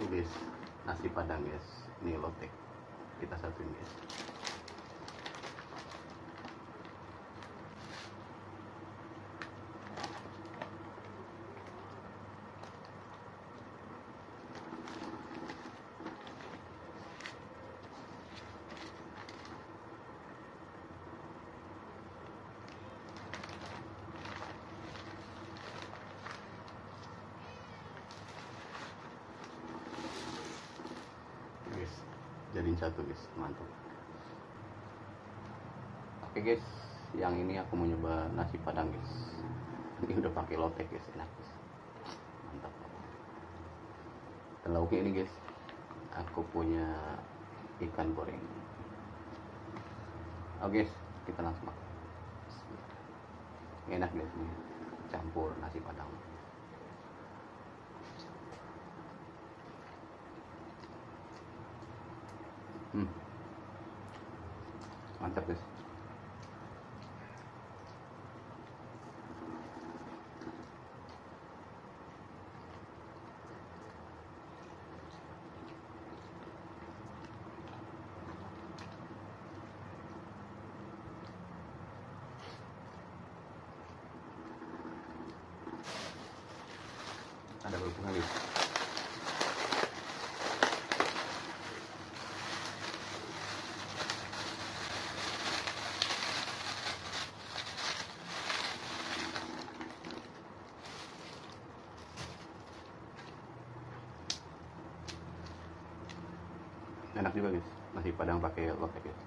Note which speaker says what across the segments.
Speaker 1: guys, nasi padang guys. Ini lotek kita satuin guys. Jadiin satu guys, mantap. Oke guys, yang ini aku mau nyoba nasi padang guys. Ini udah pakai lotek guys, enak guys, mantap. Dan lauknya ini guys, aku punya ikan goreng. Oke guys, kita langsung makan. Enak guys, ini campur nasi padang. Mantap guys. Ada berhubungan guys. Enak juga guys, nasi padang pakai lotek guys.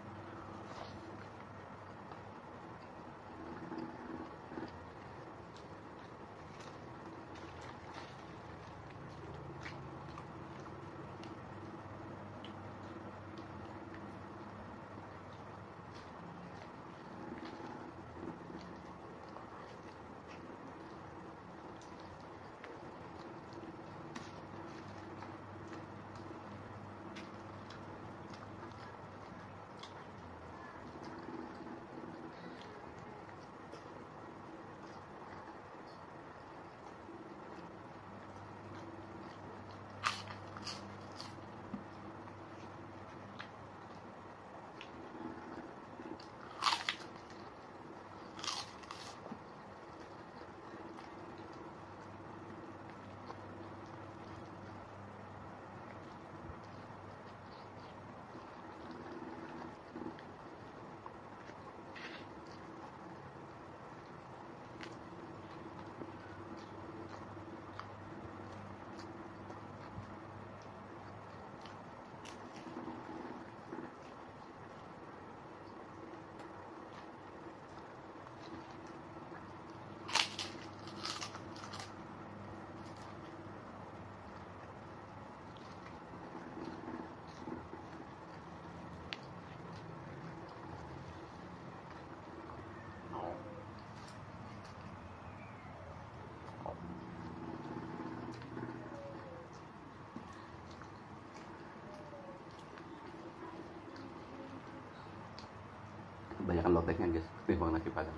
Speaker 1: Kebanyakan loteknya guys, ketimbang nasi padang.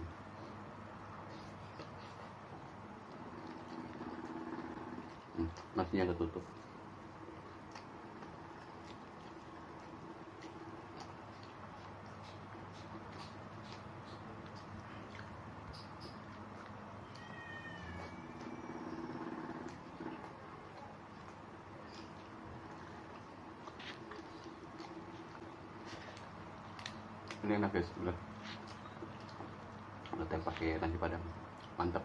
Speaker 1: Nasinya udah tutup. Ini enak guys, udah pakai nasi padang, mantap.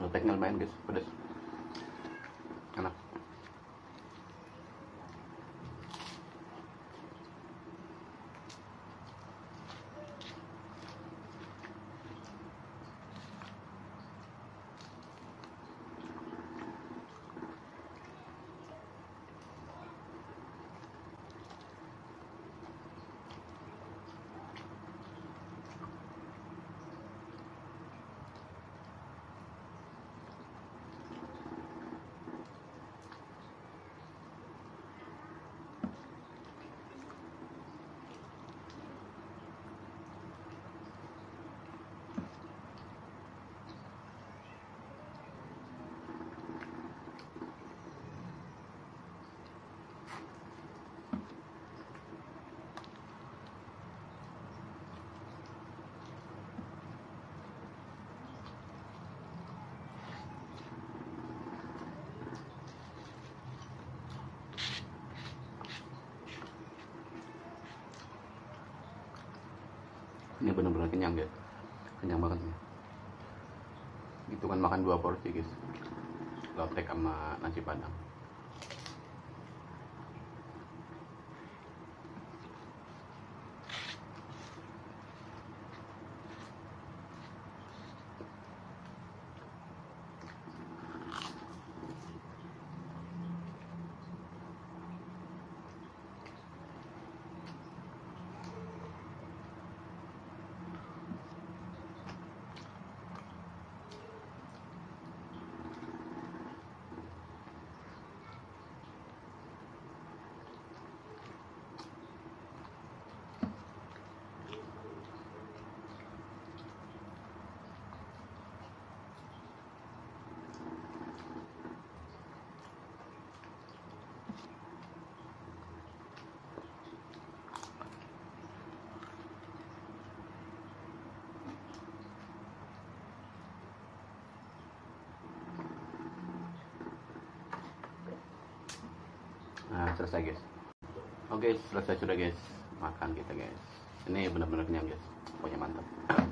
Speaker 1: loteknya lumayan guys, pedas, enak. Ini benar-benar kenyang guys, kenyang banget nih. Itu kan makan 2 porsi guys, lotek sama nasi padang. Nah, selesai guys. Oke, selesai sudah guys, makan kita guys. Ini benar-benar kenyang guys, pokoknya mantap.